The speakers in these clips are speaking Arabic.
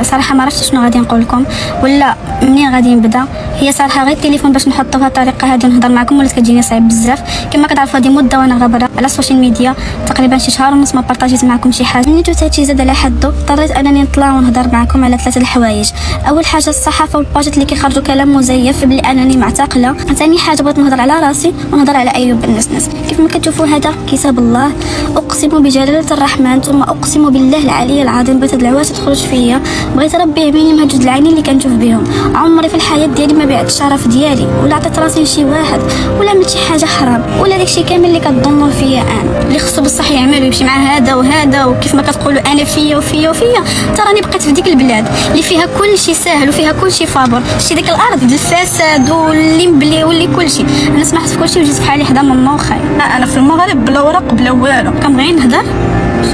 صراحه ما عرفتش شنو غادي نقول لكم ولا منين غادي نبدا. هي صراحه غير التليفون باش نحطو في الطريقه هذه نهضر معكم ولات كتجيني صعيب بزاف. كما كتعرفوا هذه مده وانا غابره على السوشيال ميديا تقريبا شي شهر ونص ما بارطاجيت معكم شي حاجه. نيتو هادشي زاد على حدو اضطريت انني نطلع ونهضر معكم على ثلاثه الحوايج. اول حاجه الصحافه والباجات اللي كيخرجوا كلام مزيف بلي انني معتقله. ثاني حاجه بغيت نهضر على راسي ونهضر على ايوب النسنس. كيف ما كتشوفوا هذا كتاب الله، اقسم بجلاله الرحمن ثم اقسم بالله العلي العظيم بغيت هاد العوات تخرج فيا، بغيت ربي يهمني مع جوج العينين اللي كنشوف بهم. عمري في الحياه ديالي ما بعت الشرف ديالي ولا عطيت راسي لشي واحد ولا عملت شي حاجه حرام ولا داكشي كامل اللي كتظنوا فيا انا اللي خصو بصح يعمل ويمشي مع هذا وهذا. وكيف ما كتقولوا انا فيا وفيا وفيا، تراني بقيت في ديك البلاد اللي فيها كل شيء ساهل وفيها كل شيء فابور. شتي ديك الارض ديال الفساد واللي مبلي واللي كل شيء. انا سمحت في كل شيء وجيت بحالي حدا ماما وخاي. انا في المغرب بلا ورق بلا والو كنبغي نهضر.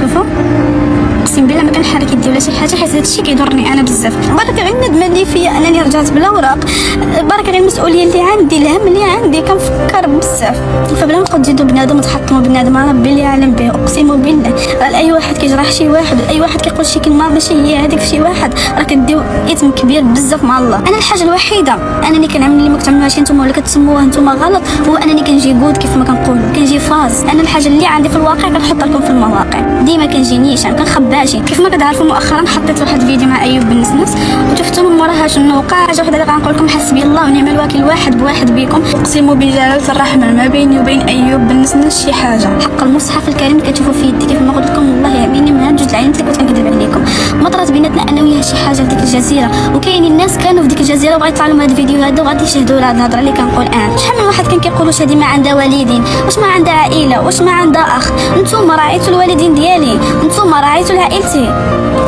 شوفوا اقسم بالله ما كنحرك يدي ولا شي حاجه حيت هادشي كيضرني انا بزاف. برك غير الندم اللي فيا انني رجعت بلا وراق، برك غير المسؤوليه اللي عندي، الهم اللي عندي كنفكر بزاف. فبلا ما تبقاو تزيدوا بنادم وتحطموا بنادم ربي اللي عالم به. اقسم بالله اي واحد كيجرح شي واحد اي واحد كيقول شي كلمه ماشي هي هذيك في شي واحد راه كديو اثم كبير بزاف مع الله. انا الحاجه الوحيده انني كنعمل اللي ما كتعملوهاش نتوما ولا كتسموها نتوما غلط هو انني كنجي جود كيف ما كنقولوا، كنجي فاز. انا الحاجه اللي عندي في الواقع كنحط لكم في المواقع، ديما كنجينيش انا كنخباشي. كيف ما كتعرفوا مؤخرا حطيت واحد الفيديو مع ايوب النسنس وشفتوا من وراها شنو وقع. حاجه وحده اللي غنقول لكم حسبي الله ونعم الوكيل واحد بواحد بكم. اقسم بجلاله الرحمن ما بيني وبين ايوب بالنسنس شي حاجه. حق المصحف الكريم كتشوفوا في يدي كيف ما قلت لكم والله يعيني من جوج العينات اللي كنت كنكذب عليكم. ما طرات بيناتنا انا وياه شي حاجه في ديك الجزيره، وكاينين الناس كانوا في ديك الجزيره وبغا يطلعوا لهم هذا الفيديو هذا وغادي يشهدوا على هاد الهضره اللي كنقول انا. شحال من واحد كان كيقول واش هذه ما عندها والدين، واش ما عندها عائله، واش ما عندها اخ. نتوما راعيتوا الوالدين ديالي، نتوما راعيتوا لعائلتي.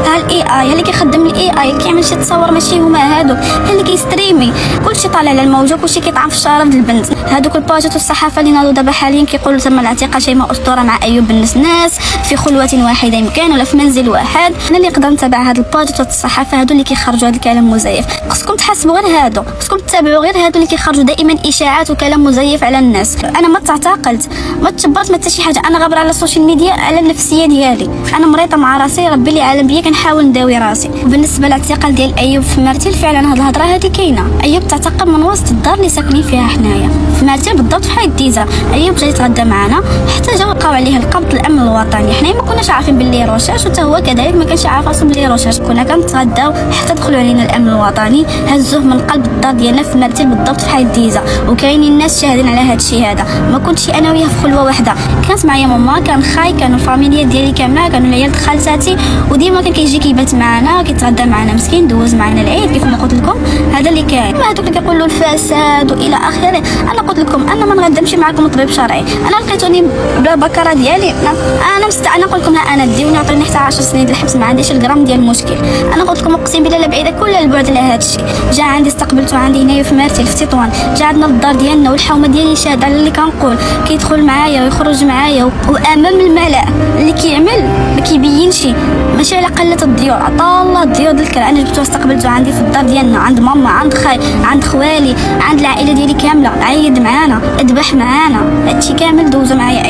ها الاي اللي كيخدم الاي اللي كيعمل شي تصاور ماشي هما هادو اللي كيستريمي كلشي طالع على الموجه كلشي كيطعم في الشرف ديال البنت. هادوك الباجات والصحافه اللي ناضوا دابا حاليا كيقولوا تم الاعتقال شيماء اسطوره مع ايوب النسناس في خلوه واحده يمكن ولا في منزل واحد. انا اللي نقدر نتابع هاد الباجات والصحافه هادو اللي كيخرجوا هاد الكلام مزيف. خصكم تحاسبوا غير هادو، خصكم تتابعوا غير هادو اللي كيخرجوا دائما اشاعات وكلام مزيف على الناس. انا ما تعتقلت ما تجبرت ما حتى شي حاجه، انا غابره على السوشيال ميديا على النفسيه ديالي. انا مريضه مع راسي ربي اللي عالم بيا كنحاول نداوي راسي. بالنسبه للاعتقال ديال ايوب في مرتين فعلا هاد الهضره هذه كاينه. ايوب تعتقل من وسط الدار اللي ساكنين فيها حنايا في مرتين بالضبط في حي الديزا. ايوب جا يتغدى معنا حتى جاو لقاو عليه القبض الامن الوطني. حنا ما كناش عارفين باللي رشاش وحتى هو كذلك ما كانش عارف راسو باللي رشاش. كنا كنتغداو حتى دخلوا علينا الامن الوطني هزوه من قلب الدار ديالنا في مرتين بالضبط في حي الديزا. وكاينين الناس شاهدين على هذا الشيء هذا. ما كنتش انا وياه في خلوه واحده، كانت معايا ماما كان خاي كانوا الفاميليا ديالي كامله كانوا العيال خالتاتي وديما كان كيجي كيبات معنا كيتغدى معنا مسكين دوز معنا العيد. كيف ما قلت لكم هذا اللي كاين. ما هذوك اللي كيقولوا الفساد والى اخره. انا قلت لكم انا ما نغادمش معكم طبيب شرعي. انا لقيتوني بلا بكره ديالي انا قلت لكم ها انا ديوني عطيني حتى 10 سنين الحبس ما عنديش الجرام ديال المشكل. انا قلت لكم اقسم بالله لا بعيده كل البعد على هذا الشيء. جا عندي استقبلته عندي هنايا في مرتين في تطوان. جا عندنا للدار ديالنا والحومه ديالي شاهد على اللي كنقول. كيدخل معايا ويخرج معايا وامام الملأ اللي كيعمل ما كيبينش. ماشي على قله الضيوع عطا الله الضيوع ديال الكرا. انا جبته استقبلته عندي في الدار ديالنا عند ماما عند خاي عند خوالي عند العائله ديالي كامله. عيد معانا ذبح معانا هادشي كامل دوزو معايا.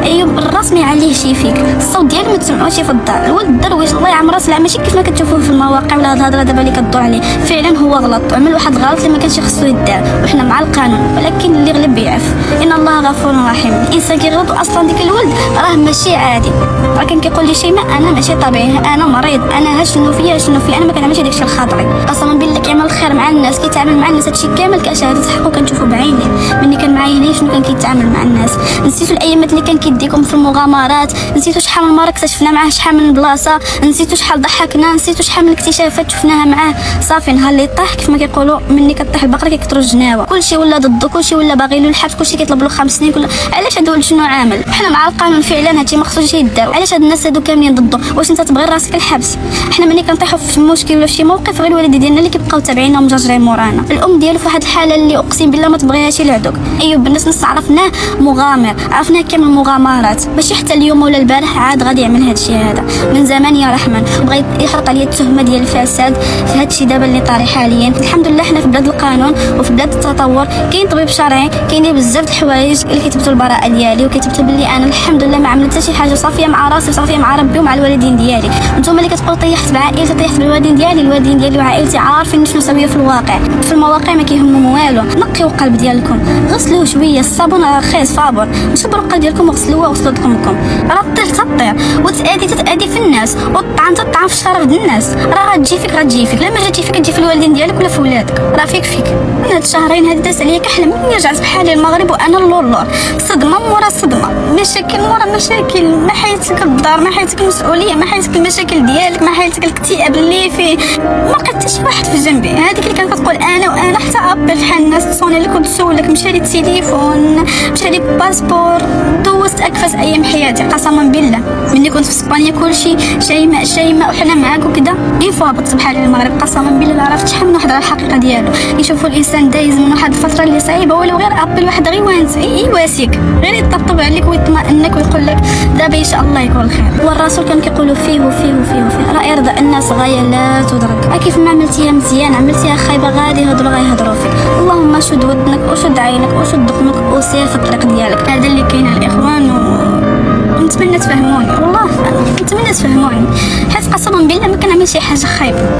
ايوب الراس ما يعليه شي فيك. الصوت ديالك ما تسمعوش في الدار. الولد الدرويش الله يعمر راسه ماشي كيف ما كتشوفوه في المواقع ولا هاد الهضره دابا اللي كدور عليه. فعلا هو غلط وعمل واحد الغلط اللي ما كانش خصو يدار وحنا مع القانون، ولكن اللي غلب يعرف. ان الله غفور رحيم. الانسان كيغلط اصلا ديك الولد راه ماشي عادي. راه كان كيقول لي شيماء انا ماشي طبيعي انا مريض انا شنو فيا انا ما كنعملش داكشي الخاطري. قسما بالله كيعمل الخير مع الناس كيتعامل مع الناس هادشي كامل كشهاده حق وكنشوفو بعيني. ملي كان معايا هنا شنو كان كيتعامل مع الناس. نسيتو الايامات اللي كان كيديكم في المغامرات، نسيتو شحال من مره اكتشفنا معاه شحال من بلاصه، نسيتو شحال ضحكنا، نسيتو شحال من اكتشافات شفناها معاه. صافي نهار اللي طاح كيف ما كيقولوا مني كطيح البقره كيكثروا الجناوه. كلشي ولا ضده كلشي ولا باغي له الحبس كلشي كيطلب له 5 سنين. علاش هذا الولد شنو عامل؟ حنا مع القانون فعلا هادشي ما خصوش يدار. علاش هاد الناس هادو كاملين ضده؟ واش انت تبغي راسك الحبس؟ حنا ملي كنطيحوا في مشكل ولا شي موقف غير الوالدين ديالنا اللي كيبقاو تابعينا ومجرجرين مورانا. الام ديالو في واحد الحاله اللي اقسم بالله ما تبغيهاش العدوك. ايوب الناس عرفناه مغامر عرفناه كامل المغامرات ماشي حتى اليوم ولا البارح عاد غادي يعمل هاد الشيء هذا من زمان يا رحمن. بغى يحرق عليا التهمه ديال الفساد في هاد الشيء دابا اللي طاري حاليا. الحمد لله حنا في بلاد القانون وفي بلاد التطور كاين طبيب شرعي كاينين بزاف د الحوايج اللي كيثبتوا البراءه ديالي وكيثبتوا باللي انا الحمد لله ما عملت حتى شي حاجه صافيه مع راسي صافيه مع ربي ومع الوالدين ديالي. ديالي. نتوما اللي كتبقاو طيحت بعائلتي، طيحت بالوالدين ديالي، الوالدين ديالي وعائلتي عارفين شنو سويه في الواقع. في المواقع ما كيهمهم والو. نقيو القلب ديالكم، غسلوه شويه، الصابون رخيص فابور، جبروا القلب ديالكم وغسلوه وغسلوا دقمكم. راه تطير وتأدي في الناس، وتطعن في الشرف ديال الناس، راه غتجي فيك. لا ما جاتي فيك تجي في الوالدين ديالك ولا في ولادك، راه فيك. هاد الشهرين هادي دازت عليا كحلم، ملي رجعت بحالي المغرب وانا اللور، صدمه مورا صدمه، مشاكل مورا مشاكل، ما حياتك الدار، ما حياتك المسؤوليه، ما حياتك المشاكل ديالك، ما حياتك الاكتئاب اللي فيه، ما لقيت حتى شي واحد في جنبي. هذيك اللي كانت كتقول انا حتى ابل بحال الناس تصوني لك وتسولك، مشى لي التليفون، مشى لي الباسبور، دوزت اكفس ايام حياتي قسما بالله. ملي كنت في اسبانيا كلشي شيماء وحنا معاك وكذا، فوا هبطت بحالي المغرب قسما بالله لا عرفت شحال من واحد على الحقيقه ديالو. يشوفوا الانسان دايز من واحد الفتره اللي صعيبه، ولو غير ابل واحد غير يواسيك، غير يطبطب عليك ويطمئنك ويقول لك دابا ان شاء الله يكون الخير. والرسول كان كيقولوا فيه راه ارضى الناس غايه لا تدرك. كيف ما عملتيها مزيان عملتيها خايبه غادي يهضروا فيك. اللهم شد ودنك وشد عينك وشد دقنك وسير في الطريق ديالك. هذا اللي كاين الاخوان، ونتمنى تفهموني، والله نتمنى تفهموني، حيت قسما بالله ما كنعمل شي حاجه خايبه.